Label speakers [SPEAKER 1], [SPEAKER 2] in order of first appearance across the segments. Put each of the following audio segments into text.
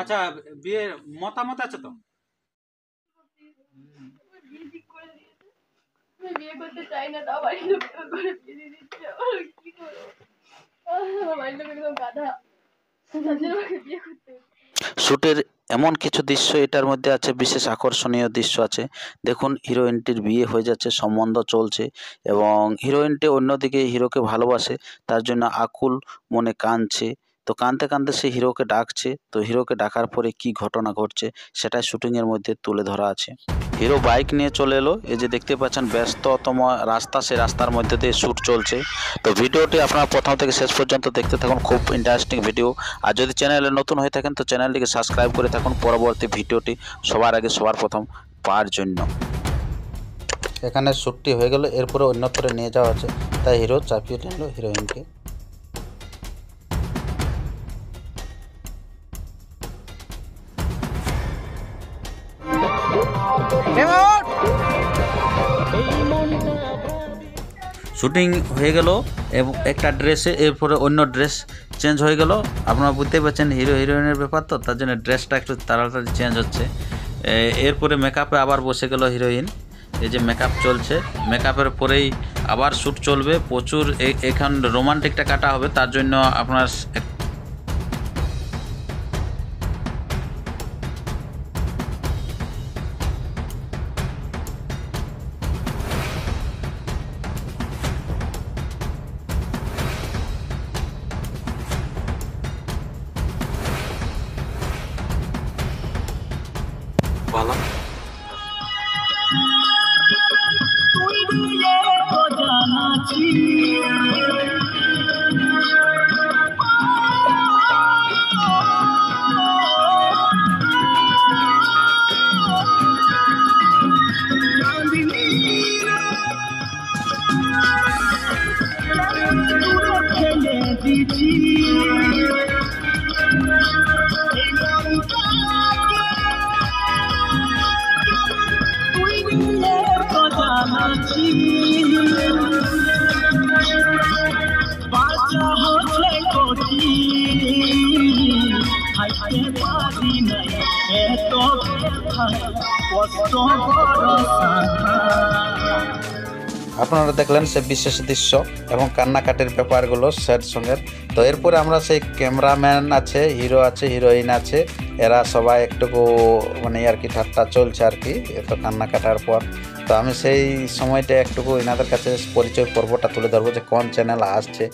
[SPEAKER 1] আচ্ছা, বিয়ের মতামত আছে তো?
[SPEAKER 2] বিয়ে করতে চাই না, তাও বাড়ির লোক করে বিয়ে দিয়ে দিচ্ছে। কি করবো, বাড়ির লোক একদম গাধা, বিয়ে করতে।
[SPEAKER 3] শ্যুটের এমন কিছু দৃশ্য এটার মধ্যে আছে, বিশেষ আকর্ষণীয় দৃশ্য আছে। দেখুন, হিরোইনটির বিয়ে হয়ে যাচ্ছে, সম্বন্ধ চলছে এবং হিরোইনটি অন্যদিকে হিরোকে ভালোবাসে, তার জন্য আকুল মনে কাঁদছে। তো কাঁদতে কাঁদতে সে হিরোকে ডাকছে। তো হিরোকে ডাকার পরে কি ঘটনা ঘটছে সেটা শুটিংয়ের মধ্যে তুলে ধরা আছে। হিরো বাইক নিয়ে চলে এলো, এই যে দেখতে পাচ্ছেন ব্যস্ততম রাস্তা, সেই রাস্তার মধ্যে দিয়ে শ্যুট চলছে। তো ভিডিওটি আপনারা প্রথম থেকে শেষ পর্যন্ত দেখতে থাকুন, খুব ইন্টারেস্টিং ভিডিও। আর যদি চ্যানেলে নতুন হয়ে থাকেন তো চ্যানেলটিকে সাবস্ক্রাইব করে থাকুন পরবর্তী ভিডিওটি সবার আগে সবার প্রথম পাওয়ার জন্য। এখানে শ্যুটটি হয়ে গেল, এরপরে অন্যত্রে নিয়ে যাওয়া আছে, তাই হিরো চাপিয়ে নিল হিরোইনকে। শুটিং হয়ে গেল এবং একটা ড্রেসে, এরপরে অন্য ড্রেস চেঞ্জ হয়ে গেল। আপনারা বুঝতে পারছেন হিরো হিরোইনের ব্যাপার, তো তার জন্য ড্রেসটা একটু তাড়াতাড়ি চেঞ্জ হচ্ছে। এরপরে মেকআপে আবার বসে গেল হিরোইন। এই যে মেকআপ চলছে, মেকআপের পরেই আবার শ্যুট চলবে প্রচুর। এখন রোমান্টিকটা কাটা হবে, তার জন্য আপনার ভালো আপনারা দেখলেন সে বিশেষ দৃশ্য এবং কান্নাকাটির ব্যাপারগুলো স্যাড সঙ্গের। তো এরপরে আমরা সেই ক্যামেরাম্যান আছে, হিরো আছে, হিরোইন আছে, এরা সবাই একটুকু মানে আর কি ঠাট্টা চলছে আর কি এত কান্না কাটার পর। তো আমি সেই সময়টা একটুকু এনাদের কাছে পরিচয় পর্বটা তুলে ধরবো যে কোন চ্যানেল আসছে,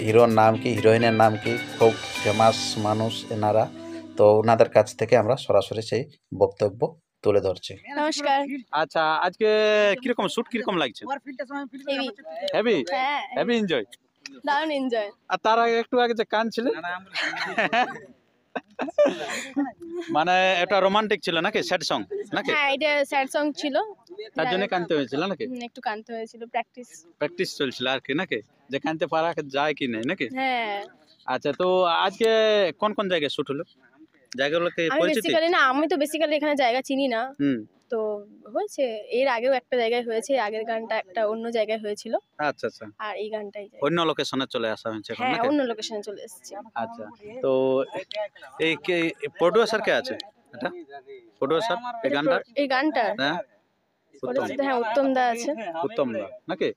[SPEAKER 3] হিরোর নাম কি, হিরোইনের নাম কি, খুব ফেমাস মানুষ এনারা। তো ওনাদের কাছ থেকে আমরা সরাসরি সেই বক্তব্য তুলে ধরছি।
[SPEAKER 2] নমস্কার।
[SPEAKER 1] আচ্ছা, আজকে কিরকম শুট কিরকম লাগছে?
[SPEAKER 2] হেভি।
[SPEAKER 1] হেভি
[SPEAKER 2] হ্যাঁ,
[SPEAKER 1] হেভি এনজয়।
[SPEAKER 2] দারুণ এনজয়।
[SPEAKER 1] আর তার আগে একটু আগে যে কাঁদছিলে, মানে এটা রোমান্টিক ছিল নাকি, স্যাড সং নাকি?
[SPEAKER 2] হ্যাঁ, এটা স্যাড সং ছিল,
[SPEAKER 1] তার জন্য কাঁদতে হয়েছিল নাকি?
[SPEAKER 2] একটু কাঁদতে হয়েছিল,
[SPEAKER 1] প্র্যাকটিস চলছিল আর কি নাকি, যে কাঁদতে পারা যায় কি নাই নাকি?
[SPEAKER 2] হ্যাঁ।
[SPEAKER 1] আচ্ছা, তো আজকে কোন কোন জায়গায় শুট হলো, জায়গাগুলোকে পরিচিত?
[SPEAKER 2] আমি তো বেসিক্যালি এখানে জায়গা চিনি না। তো হয়েছে, এর আগেও একটা জায়গায় হয়েছে, আগের গানটা একটা অন্য জায়গায় হয়েছিল।
[SPEAKER 1] আচ্ছা আচ্ছা,
[SPEAKER 2] আর এই গানটাই
[SPEAKER 1] অন্য লোকেশনে চলে আসা হয়েছে এখন
[SPEAKER 2] হ্যাঁ,
[SPEAKER 1] নাকি?
[SPEAKER 2] অন্য লোকেশনে চলে এসেছি।
[SPEAKER 1] আচ্ছা, তো এই প্রোডিউসার কে আছে, এটা প্রোডিউসার এই গানটা? হ্যাঁ,
[SPEAKER 2] হ্যাঁ, উত্তম দা আছে।
[SPEAKER 1] উত্তম দা নাকি?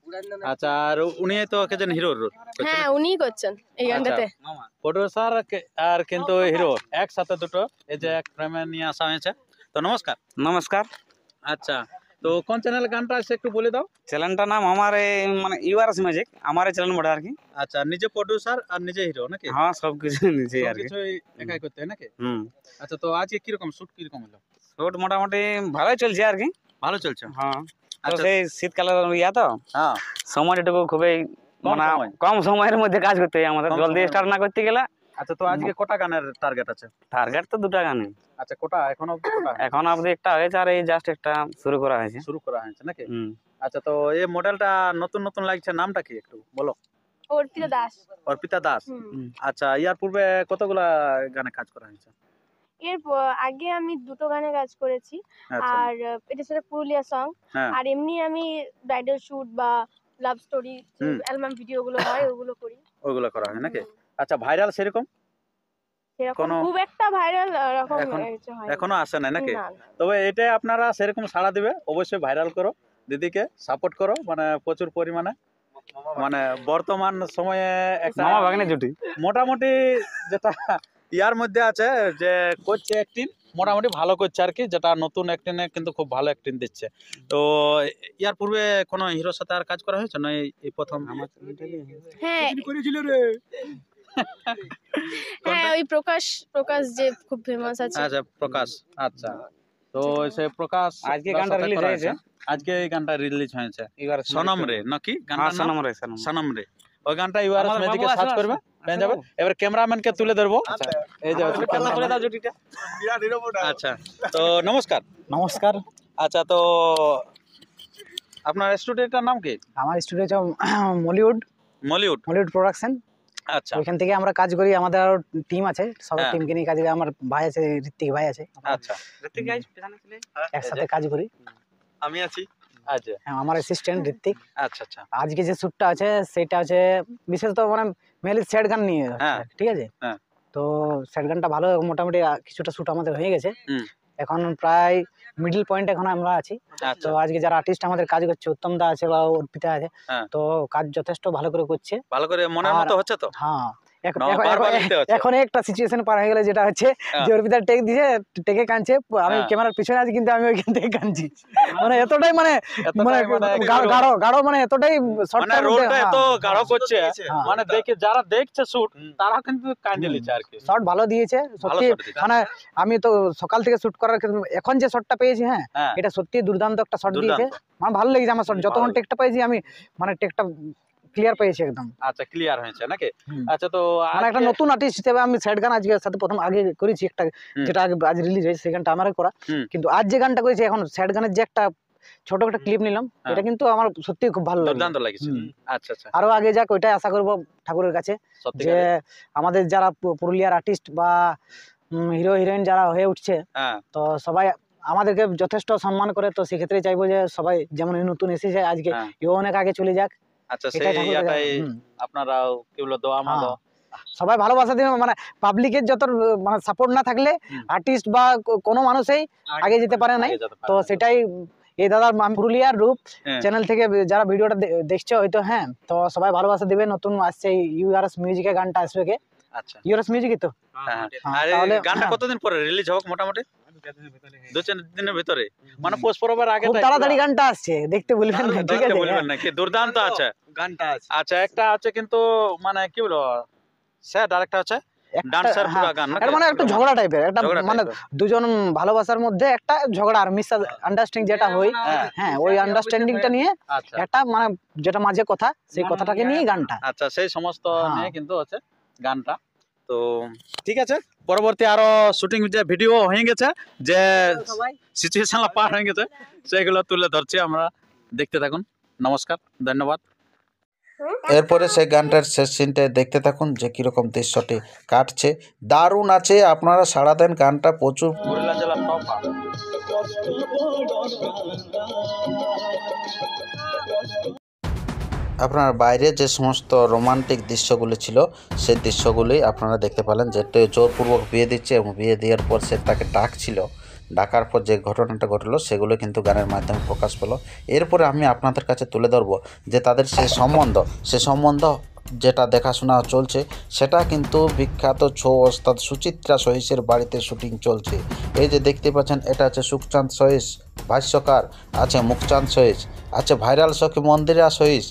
[SPEAKER 1] আচ্ছা, আর উনি তো কেজন হিরোর রোল?
[SPEAKER 2] হ্যাঁ, উনিই করছেন এই গানটাতে।
[SPEAKER 1] প্রোডিউসার আর কিন্তু হিরো একসাথে দুটো, এই যে এক ফ্রেমে নিয়ে আসা হয়েছে। তো নমস্কার।
[SPEAKER 4] নমস্কার।
[SPEAKER 1] আচ্ছা, তো কোন চ্যানেল গানটা আছে একটু বলে দাও।
[SPEAKER 4] চ্যানেলটার নাম আমার মানে ইউআরএস ম্যাজিক, আমার চ্যানেল বড় আর কি।
[SPEAKER 1] আচ্ছা, নিজে প্রোডিউসার আর নিজে হিরো নাকি?
[SPEAKER 4] হ্যাঁ, সবকিছু নিজে আর কি,
[SPEAKER 1] সবকিছু একাই করতে হয় নাকি? আচ্ছা, তো আজকে কিরকম শুট কিরকম হলো?
[SPEAKER 4] শুট মোটামুটি ভালোই চলছে আর কি।
[SPEAKER 1] ভালো চলছে?
[SPEAKER 4] হ্যাঁ।
[SPEAKER 1] আচ্ছা,
[SPEAKER 4] সেই শীতকালের ইয়া তো,
[SPEAKER 1] হ্যাঁ,
[SPEAKER 4] সময়টুকু খুবই মানে কম সময়ের মধ্যে কাজ করতে হয় আমাদের, জলদি স্টার্ট না করতে গেলে।
[SPEAKER 1] আচ্ছা, তো আজকে কটা গানের টার্গেট আছে?
[SPEAKER 4] টার্গেট তো দুটা গানে।
[SPEAKER 1] আচ্ছা, কোটা এখন অবধি কোটা?
[SPEAKER 4] এখন অবধি একটা হয়েছে, আর এই জাস্ট একটা শুরু করা হয়েছে
[SPEAKER 1] নাকি? আচ্ছা, তো এই মডেলটা নতুন নতুন লাগছে, নামটা কি একটু বলো?
[SPEAKER 2] অর্পিতা দাস।
[SPEAKER 1] অর্পিতা দাস। আচ্ছা, ইয়ার পূর্বে কতগুলা গানে কাজ করা হয়েছে?
[SPEAKER 2] এর আগে আমি দুটো গানে কাজ করেছি। আর এটা ছিল পুরুলিয়া সং। আর এমনি আমি ব্রাইডাল শুট বা লাভ স্টোরি, অ্যালবাম ভিডিও গুলো হয় ওগুলো করি।
[SPEAKER 1] ওগুলো করা হয় নাকি? আচ্ছা, ভাইরাল সেরকম
[SPEAKER 2] সেরকম
[SPEAKER 1] কোনো-
[SPEAKER 2] খুব একটা ভাইরাল এরকম
[SPEAKER 1] এখন-
[SPEAKER 2] কিছু হয়
[SPEAKER 1] এখনো আসে নাই নাকি?
[SPEAKER 2] না না
[SPEAKER 1] তবে এটাই আপনারা সেরকম সাড়া দিবে, অবশ্যই ভাইরাল করো, দিদিকে সাপোর্ট করো, মানে প্রচুর পরিমাণে। মানে বর্তমান সময়ে একটা
[SPEAKER 4] মামা ভাগ্নে জুটি
[SPEAKER 1] মোটামুটি যেটা ইয়ার মধ্যে আছে যে করছে অ্যাক্টিং, মোটামুটি ভালো করছে আর কি, যেটা নতুন অ্যাক্টিংয়ে কিন্তু খুব ভালো অ্যাক্টিং দিচ্ছে। তো ইয়ার পূর্বে কোনো হিরোর সাথে আর কাজ করা হয়েছে না? এই প্রথম?
[SPEAKER 2] হ্যাঁ হ্যাঁ ওই প্রকাশ যে খুব ফেমাস আছে।
[SPEAKER 1] আচ্ছা, প্রকাশ। আচ্ছা, তো সে প্রকাশ
[SPEAKER 4] আজকে গানটা রিলিজ হয়েছে।
[SPEAKER 1] আজকে এই গানটা রিলিজ হয়েছে
[SPEAKER 4] এবার
[SPEAKER 1] সনম রে নাকি
[SPEAKER 4] হ্যাঁ
[SPEAKER 1] গানটার নাম?
[SPEAKER 4] সনম রে সনম।
[SPEAKER 1] সনম রে। ওই গানটা ইউআরএস
[SPEAKER 4] আমাদের
[SPEAKER 1] ম্যাজিকে
[SPEAKER 4] বাবু
[SPEAKER 1] সার্চ
[SPEAKER 4] আসো,
[SPEAKER 1] করবে,
[SPEAKER 4] আসো,
[SPEAKER 1] পেয়ে
[SPEAKER 4] আসো
[SPEAKER 1] যাবে।
[SPEAKER 4] বাবু।
[SPEAKER 1] এবার ক্যামেরাম্যানকে তুলে ধরবো। এই যে হচ্ছে
[SPEAKER 4] করে
[SPEAKER 1] ক্যামেরাম্যান।
[SPEAKER 4] দাও জুটিটা।
[SPEAKER 1] আচ্ছা, তো নমস্কার।
[SPEAKER 5] নমস্কার।
[SPEAKER 1] আচ্ছা, তো আপনার স্টুডিওটার নাম কি?
[SPEAKER 5] আমার স্টুডিও হচ্ছে মলিউড
[SPEAKER 1] মলিউড।
[SPEAKER 5] প্রোডাকশন।
[SPEAKER 1] আচ্ছা
[SPEAKER 5] ওইখান থেকে আমরা কাজ করি, আমাদের আরো টিম আছে, সবাই
[SPEAKER 1] হ্যাঁ।
[SPEAKER 5] টিমকে নিয়ে কাজ করি। আমার ভাই আছে, ঋত্বিক ভাই আছে,
[SPEAKER 1] আচ্ছা,
[SPEAKER 4] ঋত্বিক গাইস পেছনে ছিলে।
[SPEAKER 5] একসাথে কাজ করি।
[SPEAKER 1] আমি আছি। আচ্ছা
[SPEAKER 5] হ্যাঁ, আমার অ্যাসিস্ট্যান্ট ঋত্বিক।
[SPEAKER 1] আচ্ছা আচ্ছা
[SPEAKER 5] আজকে যে শ্যুটটা আছে সেটা হচ্ছে বিশেষত মানে মেনলি সেট গান নিয়ে হচ্ছে,
[SPEAKER 1] হ্যাঁ।
[SPEAKER 5] ঠিক আছে।
[SPEAKER 1] হ্যাঁ।
[SPEAKER 5] তো সেট গানটা ভালো, মোটামুটি কিছুটা শ্যুট আমাদের হয়ে গেছে।
[SPEAKER 1] হুম।
[SPEAKER 5] এখন প্রায় মিডল পয়েন্ট এখন আমরা আছি।
[SPEAKER 1] আচ্ছা
[SPEAKER 5] তো আজকে যারা আর্টিস্ট আমাদের কাজ করছে, উত্তম দা আছে বা অর্পিতা আছে,
[SPEAKER 1] হ্যাঁ।
[SPEAKER 5] তো কাজ যথেষ্ট ভালো করে করছে।
[SPEAKER 1] ভালো করে মনের মতো হচ্ছে তো?
[SPEAKER 5] হ্যাঁ,
[SPEAKER 1] না, বারবার লিখতে হচ্ছে।
[SPEAKER 5] এখন একটা সিচুয়েশন পার হয়ে গেলে যেটা হচ্ছে
[SPEAKER 1] হ্যাঁ।
[SPEAKER 5] যে অর্পিতা টেক দিছে, টেকে কাঁদছে, আমি
[SPEAKER 1] হ্যাঁ।
[SPEAKER 5] ক্যামেরার পিছনে আছি কিন্তু আমি ওইখান থেকে কাঁদছি। মানে এতটাই মানে
[SPEAKER 1] এতটাই মানে
[SPEAKER 5] গাঢ় মানে এতটাই
[SPEAKER 1] মানে
[SPEAKER 5] শর্টটার মধ্যে
[SPEAKER 1] রোলটা এত গাঢ় করছে,
[SPEAKER 5] হ্যাঁ।
[SPEAKER 1] মানে দেখে যারা দেখছে শুট তারা কিন্তু কাঁদে লিচ্ছে আর কি।
[SPEAKER 5] শর্ট ভালো দিয়েছে সত্যি।
[SPEAKER 1] shot দিয়েছে।
[SPEAKER 5] মানে আমি তো সকাল থেকে শুট করার ক্ষেত্রে এখন যে শটটা পেয়েছি, হ্যাঁ
[SPEAKER 1] হ্যাঁ,
[SPEAKER 5] এটা সত্যি দুর্দান্ত একটা শট দিয়েছে।
[SPEAKER 1] দুর্দান্ত।
[SPEAKER 5] আমার ভালো লেগেছে। আমার শট যতক্ষণ
[SPEAKER 1] ভালো।
[SPEAKER 5] টেকটা পেয়েছি আমি, মানে টেকটা ক্লিয়ার পেয়েছি একদম।
[SPEAKER 1] আচ্ছা, ক্লিয়ার হয়েছে নাকি?
[SPEAKER 5] হুম।
[SPEAKER 1] আচ্ছা, তো
[SPEAKER 5] মানে একটা
[SPEAKER 1] আজকে-
[SPEAKER 5] নতুন আর্টিস্ট হিসেবে আমি সেট গান আজকে সাথে প্রথম আগে করেছি একটা,
[SPEAKER 1] হুম।
[SPEAKER 5] যেটা আজ রিলিজ হয়েছে, সেই গানটা আমারই করা।
[SPEAKER 1] হুম।
[SPEAKER 5] কিন্তু আজ যে গানটা করেছি, এখন সেট গানের যে একটা ছোট একটা ক্লিপ নিলাম,
[SPEAKER 1] হ্যাঁ।
[SPEAKER 5] এটা কিন্তু আমার সত্যি খুব ভালো লাগলো।
[SPEAKER 1] দুর্দান্ত লাগিছে।
[SPEAKER 5] হুম।
[SPEAKER 1] আচ্ছা আচ্ছা,
[SPEAKER 5] আরো আগে যাক, ওইটাই আশা করবো ঠাকুরের কাছে,
[SPEAKER 1] সত্যি
[SPEAKER 5] যে আমাদের যারা পুরুলিয়ার আর্টিস্ট বা হিরো হিরোইন যারা হয়ে উঠছে,
[SPEAKER 1] হ্যাঁ
[SPEAKER 5] তো সবাই আমাদেরকে যথেষ্ট সম্মান করে। তো সেক্ষেত্রে চাইবো যে সবাই যেমন এই নতুন এসেছে আজকে,
[SPEAKER 1] হ্যাঁ।
[SPEAKER 5] এও অনেক আগে চলে যাক।
[SPEAKER 1] আচ্ছা,
[SPEAKER 5] এটাই
[SPEAKER 1] সেই
[SPEAKER 5] ঠাকুরের
[SPEAKER 1] ইয়াটাই
[SPEAKER 5] কাছে। হুম।
[SPEAKER 1] আপনারাও কি বলো দোয়া
[SPEAKER 5] হ্যাঁ।
[SPEAKER 1] মাদো।
[SPEAKER 5] সবাই ভালোবাসা দিবে, মানে পাবলিকের যত মানে সাপোর্ট না থাকলে
[SPEAKER 1] হুম।
[SPEAKER 5] আর্টিস্ট বা কোনো মানুষই আগে যেতে পারে নাই।
[SPEAKER 1] আগে যেতে পারে
[SPEAKER 5] তো
[SPEAKER 1] না।
[SPEAKER 5] সেটাই এই দাদার পুরুলিয়ার রূপ
[SPEAKER 1] হ্যাঁ।
[SPEAKER 5] চ্যানেল থেকে যারা ভিডিওটা দেখছে হয়তো, হ্যাঁ, তো সবাই ভালোবাসা দিবে। নতুন আসছে ইউআরএস মিউজিকের গানটা আসবে কে,
[SPEAKER 1] আচ্ছা,
[SPEAKER 5] ইউআরএস মিউজিকই তো।
[SPEAKER 1] হ্যাঁ।
[SPEAKER 5] হ্যাঁ,
[SPEAKER 1] আর এই
[SPEAKER 5] তাহলে
[SPEAKER 1] গানটা
[SPEAKER 5] হ্যাঁ।
[SPEAKER 1] কতদিন পরে রিলিজ হোক? মোটামুটি 2-4 দিনের ভিতরে, মানে পৌষ পরবের আগে
[SPEAKER 5] খুব তাড়াতাড়ি গানটা আসছে, দেখতে বলবেন না, ঠিক আছে।
[SPEAKER 1] বলবেন নাকি? দুর্দান্ত আছে
[SPEAKER 6] গানটা আছে।
[SPEAKER 1] আচ্ছা, একটা আছে কিন্তু মানে কি বলো স্যাড, আর একটা আছে
[SPEAKER 5] একটা-
[SPEAKER 1] ডান্সার
[SPEAKER 5] হ্যাঁ,
[SPEAKER 1] পুরা গান নাকি?
[SPEAKER 5] এটা মানে একটা ঝগড়া টাইপের, একটা
[SPEAKER 1] ঝগড়া
[SPEAKER 5] মানে
[SPEAKER 1] type-এর।
[SPEAKER 5] দুজন ভালোবাসার মধ্যে একটা ঝগড়া আর মিস আন্ডারস্ট্যান্ডিং যেটা হয়,
[SPEAKER 1] হ্যাঁ।
[SPEAKER 5] হ্যাঁ, ওই আন্ডারস্ট্যান্ডিংটা নিয়ে
[SPEAKER 1] আচ্ছা
[SPEAKER 5] একটা মানে যেটা মাঝে কথা, সেই কথাটাকে নিয়ে গানটা।
[SPEAKER 1] আচ্ছা, সেই সমস্ত
[SPEAKER 5] হ্যাঁ।
[SPEAKER 1] নিয়ে কিন্তু আছে গানটা। তো ঠিক আছে, পরবর্তী আরো শুটিং যে ভিডিও হয়ে গেছে, যে সিচুয়েশন পার হয়ে গেছে, সেগুলো তুলে ধরছি আমরা, দেখতে থাকুন। নমস্কার, ধন্যবাদ।
[SPEAKER 3] এরপরে সেই গানটার শেষ সিনটায় দেখতে থাকুন যে কীরকম দৃশ্যটি কাটছে। দারুণ আছে, আপনারা সাড়া দেন, গানটা প্রচুর।
[SPEAKER 1] পুরুলিয়া জেলার টপ
[SPEAKER 3] আপনার বাইরে যে সমস্ত রোমান্টিক দৃশ্যগুলি ছিল, সেই দৃশ্যগুলি আপনারা দেখতে পেলেন, যে জোরপূর্বক বিয়ে দিচ্ছে এবং বিয়ে দেওয়ার পর সে তাকে ডাকছিল, ডাকার পর যে ঘটনাটা ঘটলো সেগুলো কিন্তু গানের মাধ্যমে প্রকাশ পেল। এরপরে আমি আপনাদের কাছে তুলে ধরবো যে তাদের সে সম্বন্ধ যেটা দেখাশোনা চলছে, সেটা কিন্তু বিখ্যাত ছৌ ওস্তাদ সুচিত্রা সহিসের বাড়িতে শুটিং চলছে। এই যে দেখতে পাচ্ছেন, এটা আছে সুখচাঁদ সহিস ভাষ্যকার, আছে মুখচাঁদ সহিস, আছে ভাইরাল সখী মন্দিরা সহিস,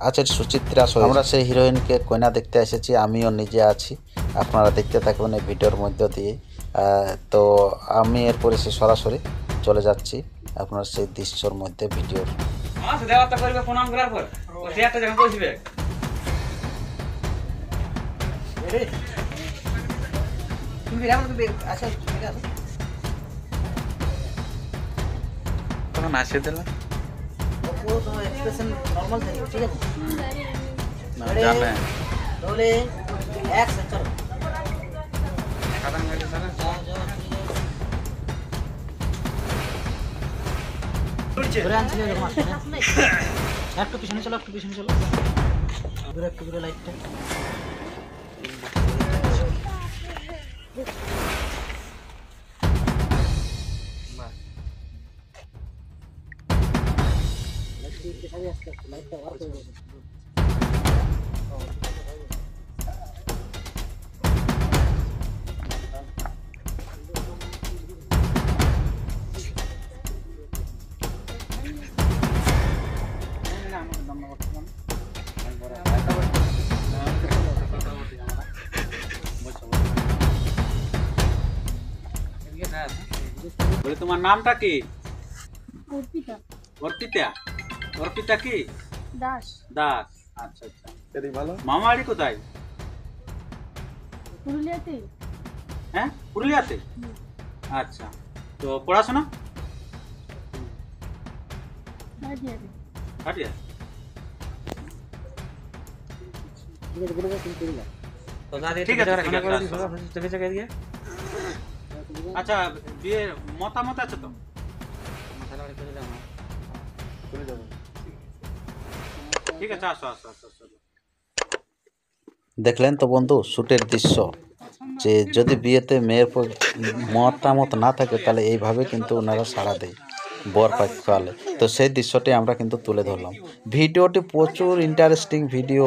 [SPEAKER 3] আছে সুচিত্রা সহিস। আমরা সেই হিরোইনকে কইনা দেখতে এসেছি, আমিও নিজে আছি, আপনারা দেখতে থাকবেন এই ভিডিওর মধ্য দিয়ে। তো আমি এরপরে সে সরাসরি চলে যাচ্ছি আপনার সেই দৃশ্যর মধ্যে ভিডিওর।
[SPEAKER 4] মাস দেওয়াটা করবে প্রণাম করার পর ও চেয়ারটা যখন বসবে
[SPEAKER 1] কোনো নাচে দিলে না জানে।
[SPEAKER 4] খাদান গেছে তাহলে
[SPEAKER 5] একটু পিছনে চলো, একটু পিছনে চলো, দূরে একটু দূরে লাইটটা।
[SPEAKER 1] বলে তোমার নামটা কি?
[SPEAKER 2] অর্পিতা
[SPEAKER 1] অর্পিতা। অর্পিতা কি
[SPEAKER 2] দাস।
[SPEAKER 1] দাস। আচ্ছা আচ্ছা, মামা বাড়ি কোথায়?
[SPEAKER 2] পুরুলিয়াতে।
[SPEAKER 1] হ্যাঁ, পুরুলিয়াতে। আচ্ছা, তো পড়াশোনা? কাটিয়া। ঠিক আছে, ঠিক আছে। আচ্ছা, বিয়ের মতামত আছে তো? ঠিক আছে, আসো আসো আসো আসো।
[SPEAKER 3] দেখলেন তো বন্ধু শ্যুটের দৃশ্য, যে যদি বিয়েতে মেয়ের মতামত না থাকে তাহলে এইভাবে কিন্তু ওনারা সাড়া দেয় বর পক্ষে। তো সেই দৃশ্যটি আমরা কিন্তু তুলে ধরলাম। ভিডিওটি প্রচুর ইন্টারেস্টিং ভিডিও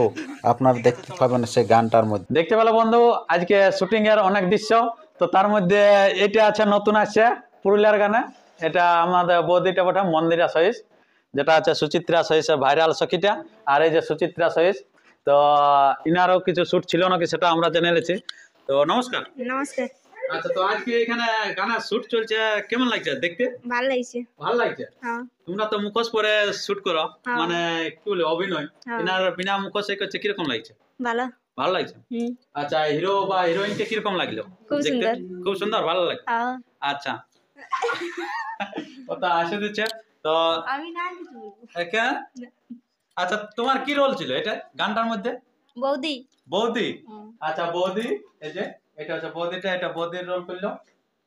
[SPEAKER 3] আপনারা দেখতে পাবেন সেই গানটার মধ্যে।
[SPEAKER 1] দেখতে পেলো বন্ধু আজকে শুটিং এর অনেক দৃশ্য। তো তার মধ্যে এটা আছে, নতুন আছে পুরুলিয়ার গানে। এটা আমাদের বৌদিটা বটে, মন্দিরা সহিস, যেটা আছে সুচিত্রা সহিসের ভাইরাল সখীটা। আর এই যে সুচিত্রা সহিস, তো ইনারও কিছু শুট ছিল নাকি সেটা আমরা জেনে নিয়েছি। তো নমস্কার।
[SPEAKER 2] নমস্কার।
[SPEAKER 1] আচ্ছা, তো আজকে এখানে গানের শুট চলছে, কেমন লাগছে দেখতে?
[SPEAKER 2] ভালো লাগছে।
[SPEAKER 1] ভালো লাগছে।
[SPEAKER 2] হ্যাঁ।
[SPEAKER 1] তোমরা তো মুখোশ পরে শুট করো,
[SPEAKER 2] হ্যাঁ।
[SPEAKER 1] মানে কি বলে অভিনয়,
[SPEAKER 2] হ্যাঁ।
[SPEAKER 1] এনার বিনা মুখোশে করছে, কিরকম লাগছে?
[SPEAKER 2] ভালো।
[SPEAKER 1] ভালো লাগছে। আচ্ছা, হিরো বা হিরোইনকে কিরকম লাগলো?
[SPEAKER 2] খুব
[SPEAKER 1] দেখতে?
[SPEAKER 2] সুন্দর।
[SPEAKER 1] খুব সুন্দর, ভালো লাগছে।
[SPEAKER 2] হ্যাঁ।
[SPEAKER 1] আচ্ছা, ওটা আসে দিচ্ছে তো
[SPEAKER 2] আমি না কিছু বলবো।
[SPEAKER 1] একা। আচ্ছা, তোমার কি রোল ছিল এটা গানটার মধ্যে?
[SPEAKER 2] বৌদি।
[SPEAKER 1] বৌদি। আচ্ছা, বৌদি, এই যে এটা হচ্ছে বৌদিটা, এটা বৌদির রোল করলো।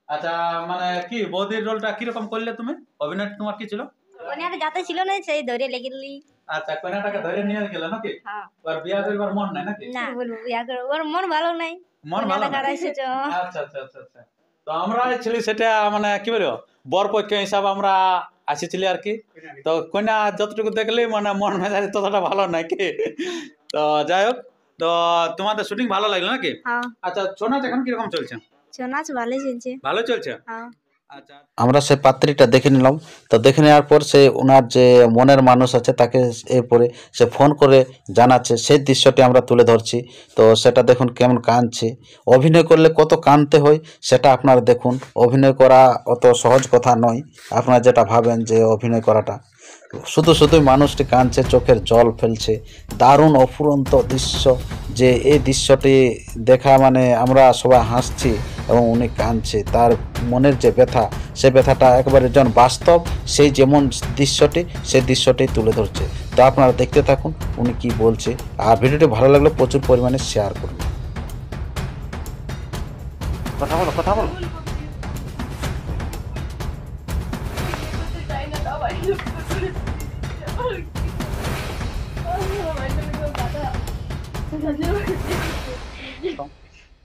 [SPEAKER 1] আচ্ছা, মানে কি বৌদির রোলটা কিরকম করলে তুমি? অভিনয়টা তোমার কি ছিল?
[SPEAKER 2] কোনিয়াটা যাতে ছিল না সেই ধরে লেগেলি।
[SPEAKER 1] আচ্ছা, কন্যাটাকে ধরে নিয়ে গেল নাকি?
[SPEAKER 2] হ্যাঁ।
[SPEAKER 1] ওর বিয়া করবার মন নাই নাকি?
[SPEAKER 2] না বলবো বিয়া করব, ওর মন ভালো নাই।
[SPEAKER 1] মন ভালো না? আচ্ছা আচ্ছা আচ্ছা আচ্ছা। তো আমরা ছিলি সেটা মানে কি বলবো বর পক্ষ হিসাবে আমরা আসেছিলি আর কি। তো কন্যা যতটুকু দেখলি মানে মন মেজাজ ততটা ভালো নাকি? তো যাই হোক, তো তোমাদের শুটিং ভালো লাগলো নাকি?
[SPEAKER 2] হ্যাঁ।
[SPEAKER 1] আচ্ছা, ছৌ নাচ এখন কিরকম চলছে?
[SPEAKER 2] ছৌ নাচ ভালো চলছে।
[SPEAKER 1] ভালো চলছে।
[SPEAKER 2] হ্যাঁ।
[SPEAKER 1] আচ্ছা,
[SPEAKER 3] আমরা সেই পাত্রীটা দেখে নিলাম। তো দেখে নেওয়ার পর সে ওনার যে মনের মানুষ আছে তাকে এরপরে সে ফোন করে জানাচ্ছে, সেই দৃশ্যটি আমরা তুলে ধরছি। তো সেটা দেখুন কেমন কাঁদছে। অভিনয় করলে কত কাঁদতে হয় সেটা আপনারা দেখুন। অভিনয় করা অত সহজ কথা নয়, আপনারা যেটা ভাবেন যে অভিনয় করাটা, শুধু শুধুই মানুষটি কাঁদছে, চোখের জল ফেলছে। দারুণ অফুরন্ত দৃশ্য, যে এই দৃশ্যটি দেখা মানে আমরা সবাই হাসছি এবং উনি কাঁদছে। তার মনের যে ব্যথা, সে ব্যথাটা একেবারে যেন বাস্তব, সেই যেমন দৃশ্যটি সেই দৃশ্যটি তুলে ধরছে। তো আপনারা দেখতে থাকুন উনি কি বলছে। আর ভিডিওটি ভালো লাগলে প্রচুর পরিমাণে শেয়ার করুন।
[SPEAKER 4] কথা বলো, কথা বলো।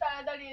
[SPEAKER 2] তাড়াতাড়ি